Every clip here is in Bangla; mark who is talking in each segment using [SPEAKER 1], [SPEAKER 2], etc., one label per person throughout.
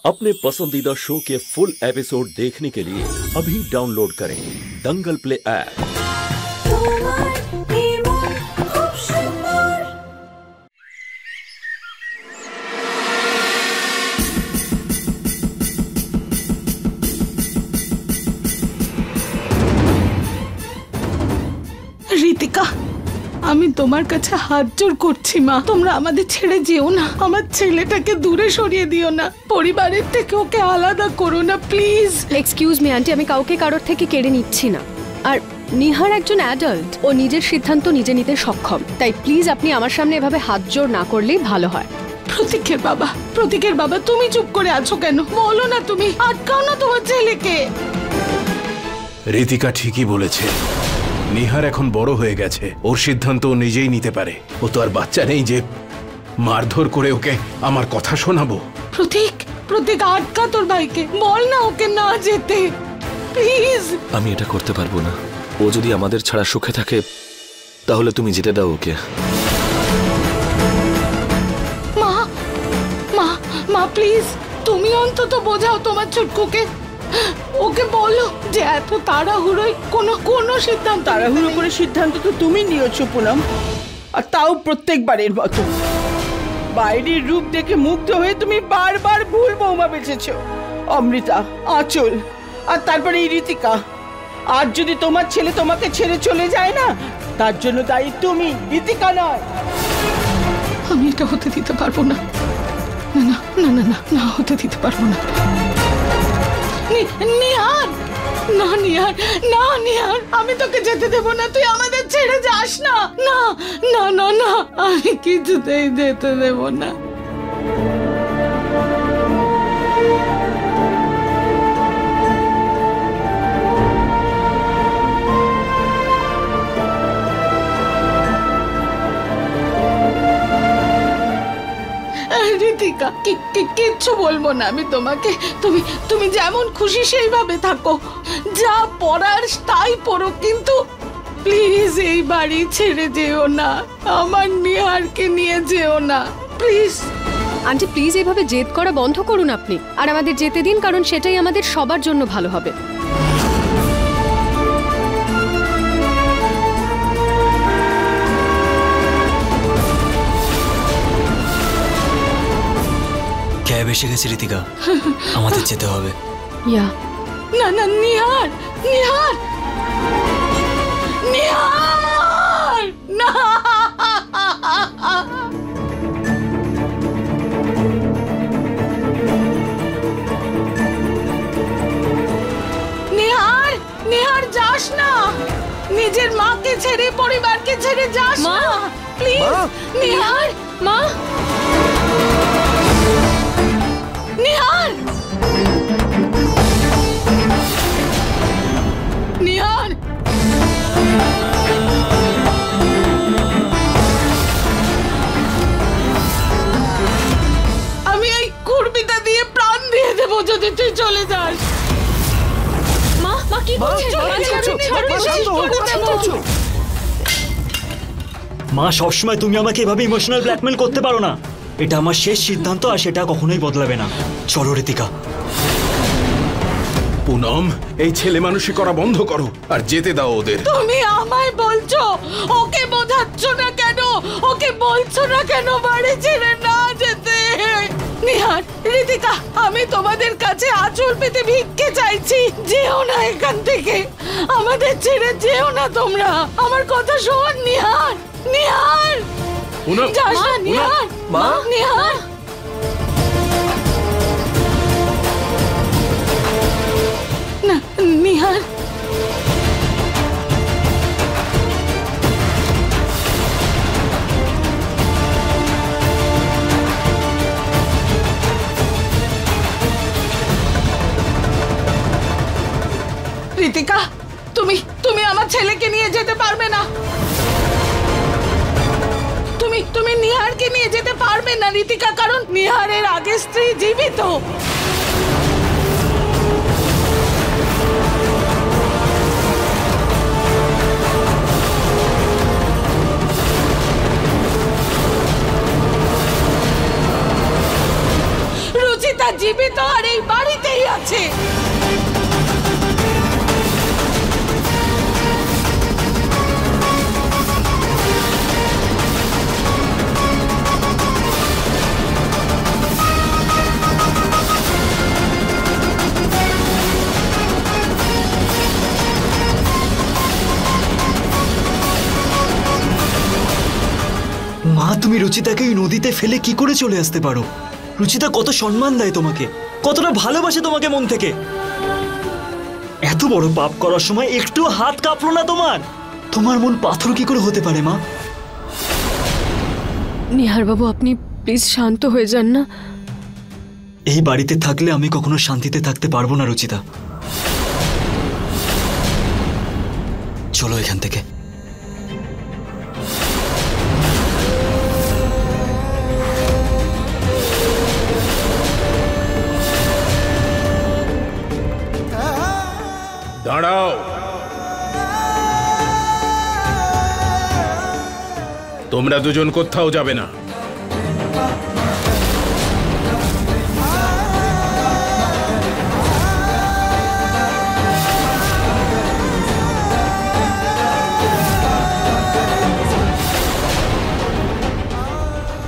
[SPEAKER 1] अपने पसंदीदा शो के फुल एपिसोड देखने के लिए अभी डाउनलोड करें दंगल प्ले ऐप।
[SPEAKER 2] ঋতিকা, আমি তোমার কাছে হাত জোড় করছি মা, তোমরা আমাদের ছেড়ে যেও না। আমার ছেলেটাকে দূরে সরিয়ে দিও না, পরিবারের থেকে ওকে আলাদা করো না প্লিজ।
[SPEAKER 3] এক্সকিউজ মি আন্টি, আমি কাউকে কারোর থেকে কেড়ে নিচ্ছি না। আর নিহার একজন অ্যাডাল্ট, ও নিজের সিদ্ধান্ত নিজে নিতে সক্ষম। তাই প্লিজ আপনি আমার সামনে এভাবে হাত জোড় না করলেই ভালো হয়।
[SPEAKER 2] প্রতীকের বাবা তুমি চুপ করে আছো কেন? বলো না, তুমি আটকাও না তোমার ছেলেকে।
[SPEAKER 4] ঋতিকা ঠিকই বলেছে, নিহার এখন বড় হয়ে গেছে, ওর সিদ্ধান্ত ও নিজেই নিতে পারে। ও তো আর বাচ্চা নেই যে মারধর করে ওকে আমার কথা শোনাবো।
[SPEAKER 2] প্রতীক আটকা তোর ভাইকে, বল না ওকে না যেতে প্লিজ।
[SPEAKER 5] আমি এটা করতে পারবো না। ও যদি আমাদের ছাড়া সুখে থাকে তাহলে তুমি যেতে দাও ওকে।
[SPEAKER 2] মা প্লিজ, তুমি অন্তত বোঝাও তোমার ছোটকুকে। ওকে বলো যে এত তাড়াহুড়োয় কোনো সিদ্ধান্ত,
[SPEAKER 6] তাড়াহুড়ো করে সিদ্ধান্ত তো তুমি নিয়েছো পুনম, আর তাও প্রত্যেকবারের মতো। বাইরের রূপ দেখে মুগ্ধ হয়ে তুমি বারবার ভুল বৌমা বেঁচেছো, অমৃতা, আঁচল, আর তারপরে এই ঋতিকা। আর যদি তোমার ছেলে তোমাকে ছেড়ে চলে যায় না, তার জন্য দায়ী তুমি, ঋতিকা নয়।
[SPEAKER 2] আমি এটা হতে দিতে পারবো না, না হতে দিতে পারবো না। নিহার, আমি তোকে যেতে দেবো না, তুই আমাদের ছেড়ে যাস না। না, আমি কিছুতেই যেতে দেবো না। ঋতিকা, কিচ্ছু বলবো না আমি তোমাকে। তুমি যেমন খুশি সেইভাবে থাকো, যা পড়ার তাই পড়ো, কিন্তু প্লিজ এই বাড়ি ছেড়ে যেও না, আমার নিহারকে নিয়ে যেও না প্লিজ।
[SPEAKER 3] আন্টি প্লিজ এইভাবে জেদ করা বন্ধ করুন আপনি, আর আমাদের যেতে দিন, কারণ সেটাই আমাদের সবার জন্য ভালো হবে।
[SPEAKER 7] ক্যাব এসে গেছে ঋতিকা, আমাদের যেতে হবে।
[SPEAKER 2] না নিহার না। নিহার যাস না, নিজের মাকে ছেড়ে, পরিবারকে ছেড়ে যাস না প্লিজ। নিহার, মা, নিহার, আমি এই কুর্বিটা দিয়ে প্রাণ দিয়ে দেবো যদি তুই চলে যাস। মা কি
[SPEAKER 7] মা, সবসময় তুমি আমাকে এভাবে ইমোশনাল ব্ল্যাকমেল করতে পারো না। এটা আমার শেষ সিদ্ধান্ত, আর সেটা কখনোই বদলাবে না। চলো ঋতিকা।
[SPEAKER 4] পুনম, এই ছেলে মানুষই করা বন্ধ করো আর যেতে দাও ওদের।
[SPEAKER 2] তুমি আমায় বলছো, ওকে বোঝাচ্ছ না কেন? ওকে বলছো না কেন বাড়ি ছেড়ে না যেতে? নিহার, ঋতিকা, আমি তোমাদের কাছে আঁচল পেতে ভিক্ষে চাইছি, যেও না এখান থেকে, আমাদের ছেড়ে যেও না তোমরা। আমার কথা শোন নিহার। যাস না নিহার, নিহার। নিহার, ঋতিকা, তুমি আমার ছেলেকে নিয়ে যেতে পারবে না। তুমি নিহারকে নিয়ে যেতে পারবে না ঋতিকা, কারণ নিহারের আগে স্ত্রী জীবিত। জীবিত তো আর এই বাড়িতেই আছে।
[SPEAKER 7] মা, তুমি রুচিতাকে এই নদীতে ফেলে কি করে চলে আসতে পারো? রুচিতা কত সম্মান দেয় তোমাকে, কতটা ভালোবাসে তোমাকে মন থেকে। এত বড় পাপ করার সময় একটু হাত কাঁপলো না তোমার? তোমার মন পাথর কি করে হতে পারে মা?
[SPEAKER 3] নিহার বাবু, আপনি প্লিজ শান্ত হয়ে যান না।
[SPEAKER 7] এই বাড়িতে থাকলে আমি কখনো শান্তিতে থাকতে পারবো না রুচিতা। চলো এখান থেকে।
[SPEAKER 4] দাঁড়াও, তোমরা দুজন কোথাও যাবে না।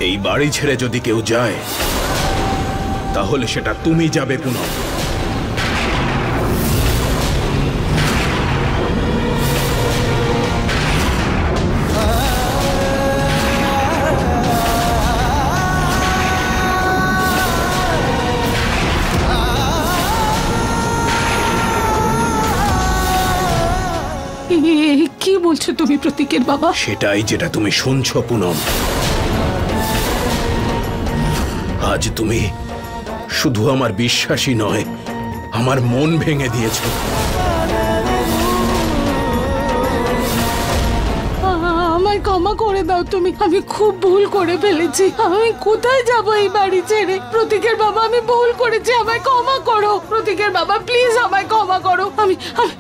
[SPEAKER 4] এই বাড়ি ছেড়ে যদি কেউ যায় তাহলে সেটা তুমি যাবে পুনম।
[SPEAKER 2] কি বলছো তুমি প্রতীকের বাবা?
[SPEAKER 4] সেটাই যেটা তুমি শুনছো পুনম। আজ তুমি শুধু আমার বিশ্বাসই নয়, আমার মন ভেঙে দিয়েছো।
[SPEAKER 2] আমায় ক্ষমা করে দাও তুমি, আমি খুব ভুল করে ফেলেছি। আমি কোথায় যাব এই বাড়ি ছেড়ে? প্রতীকের বাবা, আমি ভুল করেছি, আমায় ক্ষমা করো। প্রতীকের বাবা, প্লিজ আমায় ক্ষমা করো।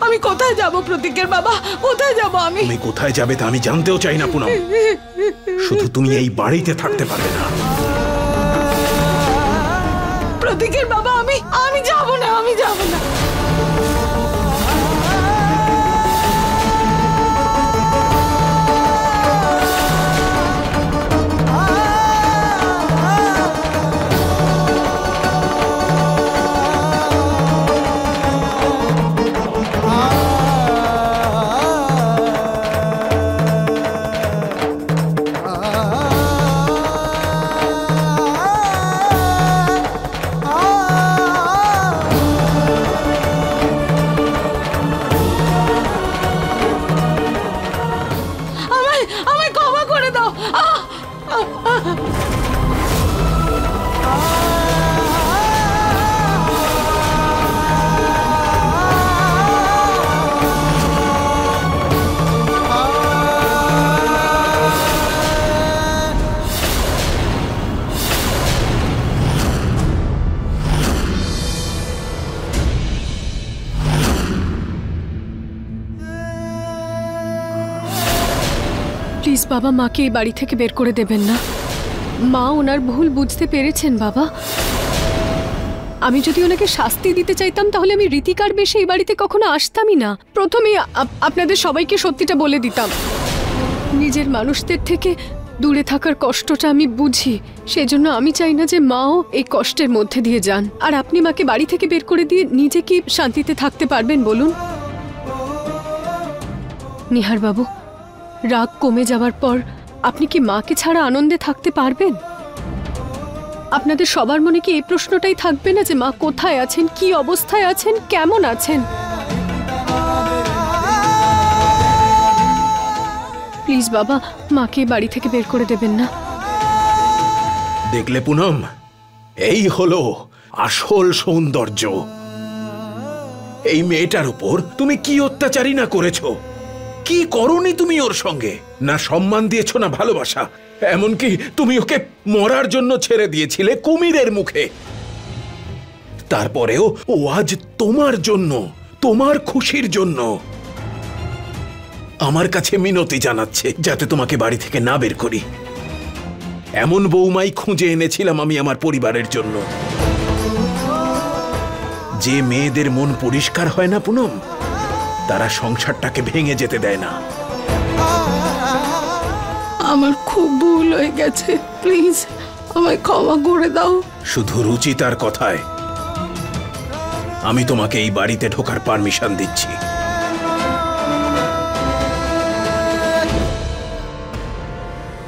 [SPEAKER 2] আমি কোথায় যাব প্রতীকের বাবা? কোথায় যাব আমি?
[SPEAKER 4] তুমি কোথায় যাবে তা আমি জানতেও চাই না পুনম, শুধু তুমি এই বাড়িতে থাকতে পারবে না।
[SPEAKER 2] প্রতীকের বাবা, আমি যাব না, আমি যাব না। আমায় ক্ষমা করে দাও।
[SPEAKER 3] প্লিজ বাবা, মাকে এই বাড়ি থেকে বের করে দেবেন না। মা ওনার ভুল বুঝতে পেরেছেন বাবা। আমি যদি ওনাকে শাস্তি দিতে চাইতাম তাহলে আমি ঋতিকার বেশে এই বাড়িতে কখনো আসতামই না। প্রথমেই আপনাদের সবাইকে সত্যিটা বলে দিতাম। নিজের মানুষদের থেকে দূরে থাকার কষ্টটা আমি বুঝি, সেজন্য আমি চাই না যে মাও এই কষ্টের মধ্যে দিয়ে যান। আর আপনি মাকে বাড়ি থেকে বের করে দিয়ে নিজে কি শান্তিতে থাকতে পারবেন বলুন? নিহার বাবু, রাগ কমে যাওয়ার পর আপনি কি মাকে ছাড়া আনন্দে থাকতে পারবেন? আপনাদের সবার মনে কি এই প্রশ্নটাই থাকবে না যে মা কোথায় আছেন, কি অবস্থায় আছেন, কেমন আছেন? প্লিজ বাবা, মাকে বাড়ি থেকে বের করে দেবেন না।
[SPEAKER 4] দেখলে পুনম, এই হলো আসল সৌন্দর্য। এই মেয়েটার উপর তুমি কি অত্যাচারী না করেছো, কি করনি তুমি ওর সঙ্গে? না সম্মান দিয়েছো না ভালোবাসা, এমনকি তুমি ওকে মরার জন্য ছেড়ে দিয়েছিলে কুমিরের মুখে। তারপরেও ও আজ তোমার জন্য, তোমার খুশির জন্য আমার কাছে মিনতি জানাচ্ছে যাতে তোমাকে বাড়ি থেকে না বের করি। এমন বৌমাই খুঁজে এনেছিলাম আমি আমার পরিবারের জন্য। যে মেয়েদের মন পরিষ্কার হয় না পুনম, তারা সংসারটাকে ভেঙে যেতে দেয় না।
[SPEAKER 2] আমার খুব ভুল হয়ে গেছে, প্লিজ আমায় ক্ষমা করে দাও।
[SPEAKER 4] শুধু রুচিতার কথায় আমি তোমাকে এই বাড়িতে ঢোকার পারমিশন দিচ্ছি।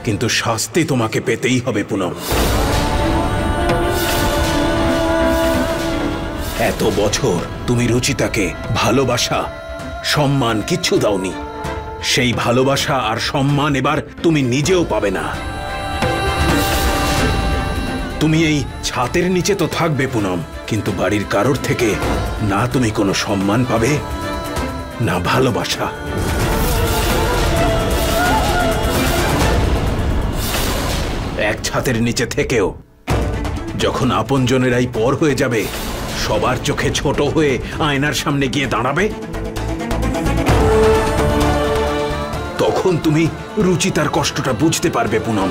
[SPEAKER 4] কিন্তু শাস্তি তোমাকে পেতেই হবে পুনম। এত বছর তুমি রুচিতাকে ভালোবাসা, সম্মান কিচ্ছু দাওনি। সেই ভালোবাসা আর সম্মান এবার তুমি নিজেও পাবে না। তুমি এই ছাতের নিচে তো থাকবে পুনম, কিন্তু বাড়ির কারোর থেকে না তুমি কোনো সম্মান পাবে, না ভালোবাসা। এক ছাতের নিচে থেকেও যখন আপনজনেরাই পর হয়ে যাবে, সবার চোখে ছোট হয়ে আয়নার সামনে গিয়ে দাঁড়াবে, তখন তুমি রুচিতার কষ্টটা বুঝতে পারবে পুনম।